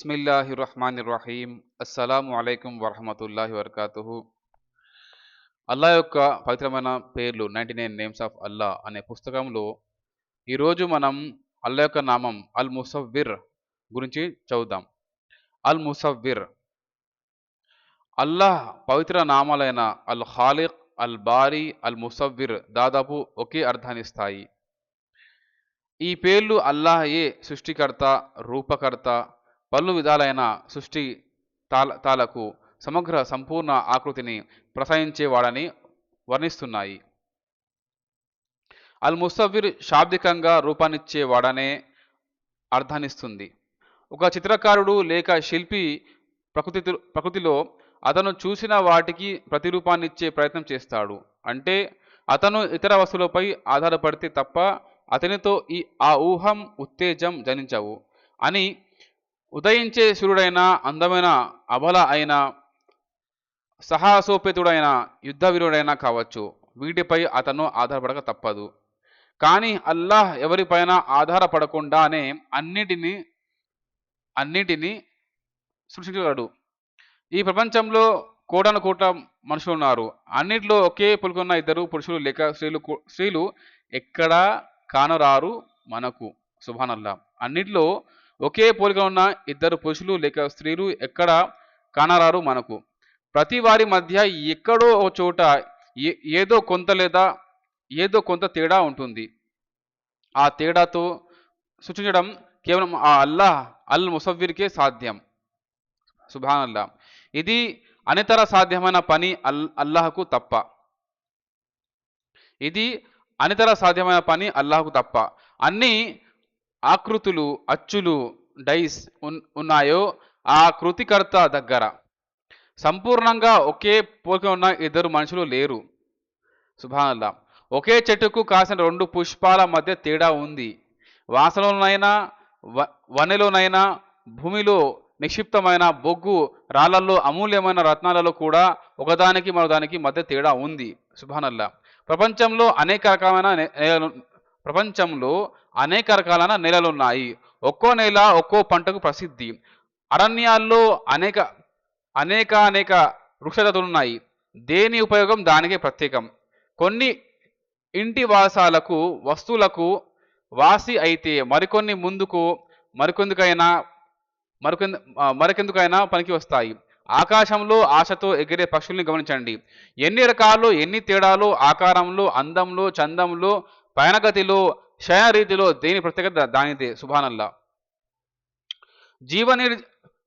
బిస్మిల్లాహిర్రహ్మానిర్రహీం. అస్సలాము అలైకుం వరహమతుల్లాహి వబర్కాతుహు. అల్లా యొక్క పవిత్రమైన పేర్లు 99 నేమ్స్ ఆఫ్ అల్లా అనే పుస్తకంలో ఈరోజు మనం అల్లా యొక్క నామం అల్ ముసవ్విర్ గురించి చదువుదాం. అల్ ముసవ్విర్ అల్లాహ్ పవిత్ర నామాలైన అల్ ఖాలిక్, అల్ బారి, అల్ ముసవ్విర్ దాదాపు ఒకే అర్థాన్నిస్తాయి. ఈ పేర్లు అల్లాహయే సృష్టికర్త, రూపకర్త, పలు విధాలైన సృష్టి తాలకు సమగ్ర సంపూర్ణ ఆకృతిని ప్రసాదించేవాడని వర్ణిస్తున్నాయి. అల్ ముసవ్విర్ శాబ్దికంగా రూపాన్నిచ్చేవాడనే అర్థాన్నిస్తుంది. ఒక చిత్రకారుడు లేక శిల్పి ప్రకృతిలో అతను చూసిన వాటికి ప్రతిరూపాన్నిచ్చే ప్రయత్నం చేస్తాడు. అంటే అతను ఇతర వస్తువులపై ఆధారపడితే తప్ప అతనితో ఆ ఊహం, ఉత్తేజం జనించవు అని ఉదయించే సూర్యుడైన, అందమైన అబల అయిన, సాహసోపేతుడైన, యుద్ధవీరుడైనా కావచ్చు, వీటిపై అతను ఆధారపడక తప్పదు. కానీ అల్లాహ్ ఎవరిపైన ఆధారపడకుండానే అన్నిటినీ సృష్టించగలడు. ఈ ప్రపంచంలో కోటాను కోట్ల మనుషులు ఉన్నారు. అన్నిట్లో ఒకే పులుకున్న ఇద్దరు పురుషులు లేక స్త్రీలు ఎక్కడా కానరారు మనకు. సుబ్హానల్లాహ్. అన్నిట్లో ఒకే పోలిక ఉన్న ఇద్దరు పురుషులు లేక స్త్రీలు ఎక్కడ కానరారు మనకు. ప్రతి వారి మధ్య ఎక్కడో ఒక చోట ఏదో కొంత తేడా ఉంటుంది. ఆ తేడాతో సృష్టించడం కేవలం ఆ అల్లాహ్ అల్ ముసవ్విర్కే సాధ్యం. సుబ్హానల్లాహ్. ఇది అనితర సాధ్యమైన పని అల్లాహకు తప్ప. ఇది అనితర సాధ్యమైన పని అల్లాహకు తప్ప. అన్ని ఆకృతులు, అచ్చులు, డైస్ ఉన్నాయో ఆ కృతికర్త దగ్గర సంపూర్ణంగా ఒకే పోలిక ఉన్న ఇద్దరు మనుషులు లేరు. సుబ్హానల్లాహ్. ఒకే చెట్టుకు కాసిన రెండు పుష్పాల మధ్య తేడా ఉంది. వాసనలోనైనా, వనెలోనైనా, భూమిలో నిక్షిప్తమైన బొగ్గు రాళ్లలో, అమూల్యమైన రత్నాలలో కూడా ఒకదానికి మరోదానికి మధ్య తేడా ఉంది. సుబ్హానల్లాహ్. ప్రపంచంలో అనేక రకాలైన నేలలున్నాయి. ఒక్కో నేల ఒక్కో పంటకు ప్రసిద్ధి. అరణ్యాల్లో అనేక వృక్షజాతులున్నాయి. దేని ఉపయోగం దానికే ప్రత్యేకం. కొన్ని ఇంటి వాసాలకు, వస్తువులకు వాసి అయితే మరికొన్ని మరికెందుకైనా పనికి వస్తాయి. ఆకాశంలో ఆశతో ఎగిరే పక్షుల్ని గమనించండి. ఎన్ని రకాలు, ఎన్ని తేడాలు, ఆకారంలో, అందంలో, చందంలో, పయనగతిలో, శయనరీతిలో, దేని ప్రత్యేకత దానిదే. సుబ్హానల్లాహ్.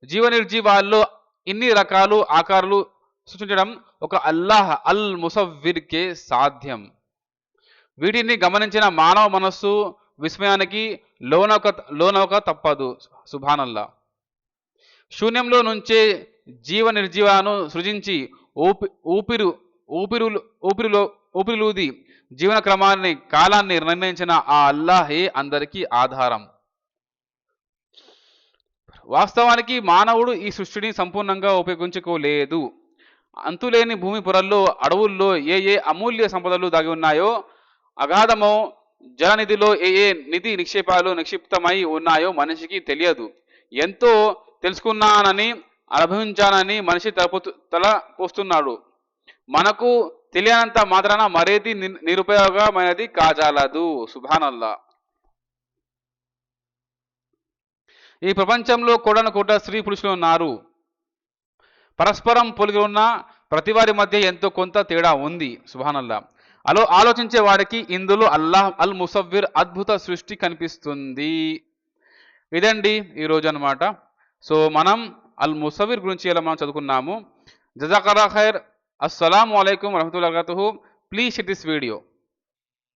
జీవనిర్జీవాల్లో ఇన్ని రకాలు, ఆకారాలు సృష్టించడం ఒక అల్లాహ్ అల్ ముసవ్విర్కే సాధ్యం. వీటిని గమనించిన మానవ మనస్సు విస్మయానికి లోనవక తప్పదు. సుబ్హానల్లాహ్. శూన్యంలో నుంచే నిర్జీవాలను సృజించి ఊపిరిలూది జీవన క్రమాన్ని, కాలాన్ని నిర్ణయించిన ఆ అల్లాహే అందరికీ ఆధారం. వాస్తవానికి మానవుడు ఈ సృష్టిని సంపూర్ణంగా ఉపయోగించుకోలేదు. అంతులేని భూమి పొరల్లో, అడవుల్లో ఏ అమూల్య సంపదలు దాగి ఉన్నాయో, అగాధమో జలనిధిలో ఏ నిధి నిక్షేపాలు నిక్షిప్తమై ఉన్నాయో మనిషికి తెలియదు. ఎంతో తెలుసుకున్నానని, అనుభవించానని మనిషి తల పోస్తున్నాడు. మనకు తెలియనంత మాత్రాన మరేది నిరుపయోగమైనది కాజాలదు. సుబ్హానల్లాహ్. ఈ ప్రపంచంలో కోటాను కోట్ల స్త్రీ పురుషులు ఉన్నారు. పరస్పరం పోలిక ఉన్న ప్రతి వారి మధ్య ఎంతో కొంత తేడా ఉంది. సుబ్హానల్లాహ్. ఆలోచించే వాడికి ఇందులో అల్లాహ్ అల్ ముసవ్విర్ అద్భుత సృష్టి కనిపిస్తుంది. ఇదండి ఈరోజు అన్నమాట. సో మనం అల్ ముసవ్విర్ గురించి ఇలా మనం చదువుకున్నాము. జజాకల్లాహ్ ఖైర్. అస్సలాము అలైకుం వరహ్మతుల్లాహి వబరకాతుహు. Please share this video.